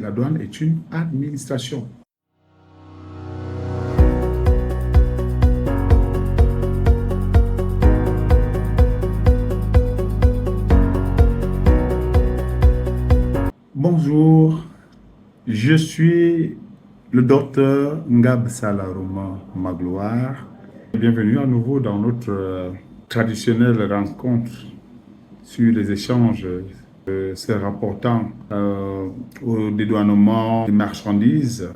La douane est une administration. Bonjour, je suis le docteur Ngab Salaruma Magloire. Bienvenue à nouveau dans notre traditionnelle rencontre sur les échanges se rapportant au dédouanement des marchandises.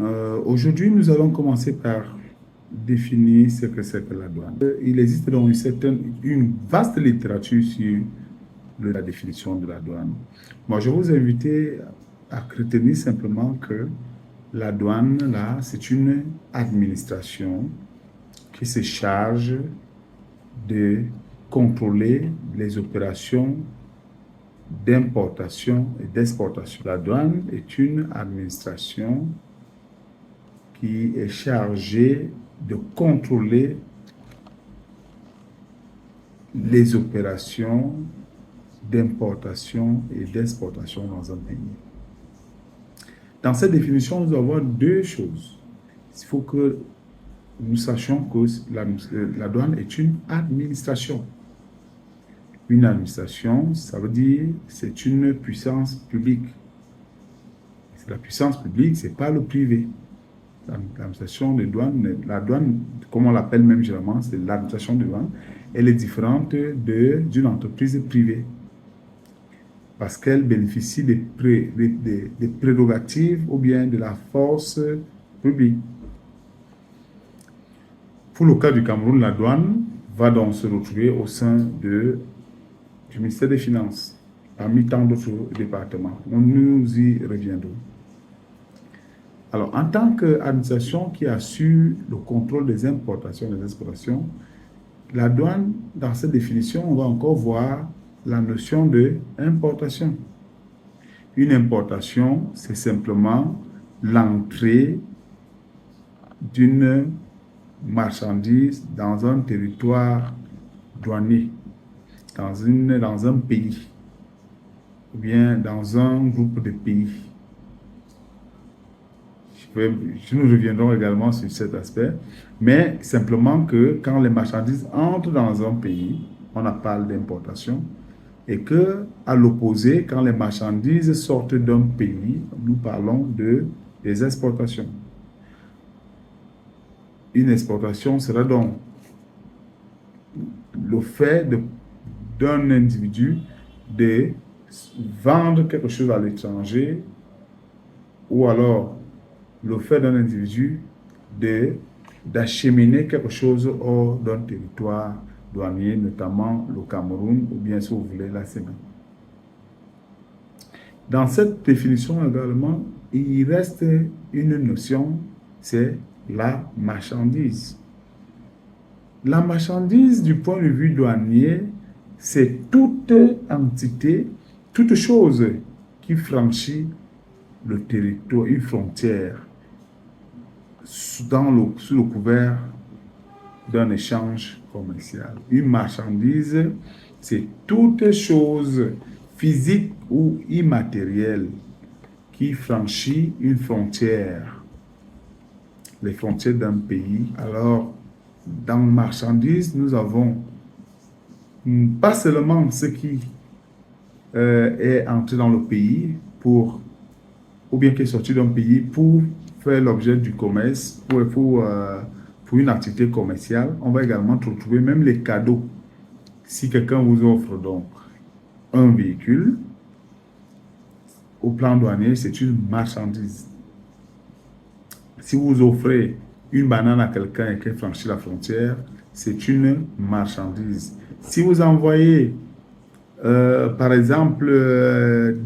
Aujourd'hui, nous allons commencer par définir ce que c'est que la douane. Il existe donc une vaste littérature sur la définition de la douane. Moi, je vous invite à retenir simplement que la douane, là, c'est une administration qui se charge de contrôler les opérations d'importation et d'exportation. La douane est une administration qui est chargée de contrôler les opérations d'importation et d'exportation dans un pays. Dans cette définition, nous avons deux choses. Il faut que nous sachions que la douane est une administration. Une administration, ça veut dire c'est une puissance publique. La puissance publique, ce n'est pas le privé. L'administration de douane, la douane, comme on l'appelle même généralement, c'est l'administration de douane, elle est différente d'une entreprise privée parce qu'elle bénéficie des prérogatives ou bien de la force publique. Pour le cas du Cameroun, la douane va donc se retrouver au sein du ministère des Finances, parmi tant d'autres départements. Nous y reviendrons. Alors, en tant qu'administration qui assure le contrôle des importations et des exportations, la douane, dans cette définition, on va encore voir la notion de importation. Une importation, c'est simplement l'entrée d'une marchandise dans un territoire douanier, dans un pays, ou bien dans un groupe de pays. Nous reviendrons également sur cet aspect, mais simplement que quand les marchandises entrent dans un pays, on parle d'importation, et que, à l'opposé, quand les marchandises sortent d'un pays, nous parlons des exportations. Une exportation sera donc le fait d'un individu de vendre quelque chose à l'étranger, ou alors le fait d'un individu d'acheminer quelque chose hors d'un territoire douanier, notamment le Cameroun, ou bien, si vous voulez, la Sénat. Dans cette définition également, il reste une notion, c'est la marchandise. La marchandise, du point de vue douanier, c'est toute entité, toute chose qui franchit le territoire, une frontière, sous le couvert d'un échange commercial. Une marchandise, c'est toute chose physique ou immatérielle qui franchit une frontière, les frontières d'un pays. Alors, dans marchandise, nous avons pas seulement ce qui est entré dans le pays ou bien qui est sorti d'un pays pour faire l'objet du commerce, pour une activité commerciale. On va également retrouver même les cadeaux. Si quelqu'un vous offre donc un véhicule, au plan douanier, c'est une marchandise. Si vous offrez une banane à quelqu'un et qu'il franchit la frontière, c'est une marchandise. Si vous envoyez, par exemple,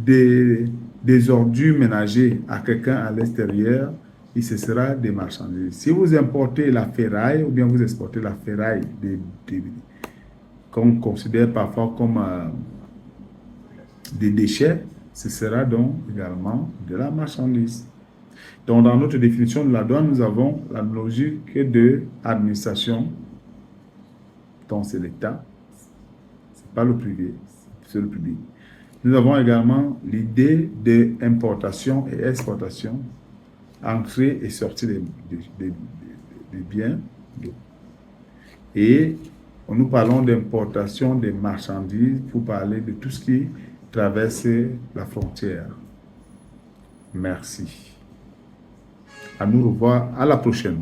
des ordures ménagères à quelqu'un à l'extérieur, ce sera des marchandises. Si vous importez la ferraille ou bien vous exportez la ferraille qu'on considère parfois comme des déchets, ce sera donc également de la marchandise. Donc, dans notre définition de la douane, nous avons la logique de administration. Donc, c'est l'État, ce n'est pas le privé, c'est le public. Nous avons également l'idée d'importation et exportation, entrée et sortie des biens. Et nous parlons d'importation des marchandises pour parler de tout ce qui traverse la frontière. Merci. À nous revoir à la prochaine.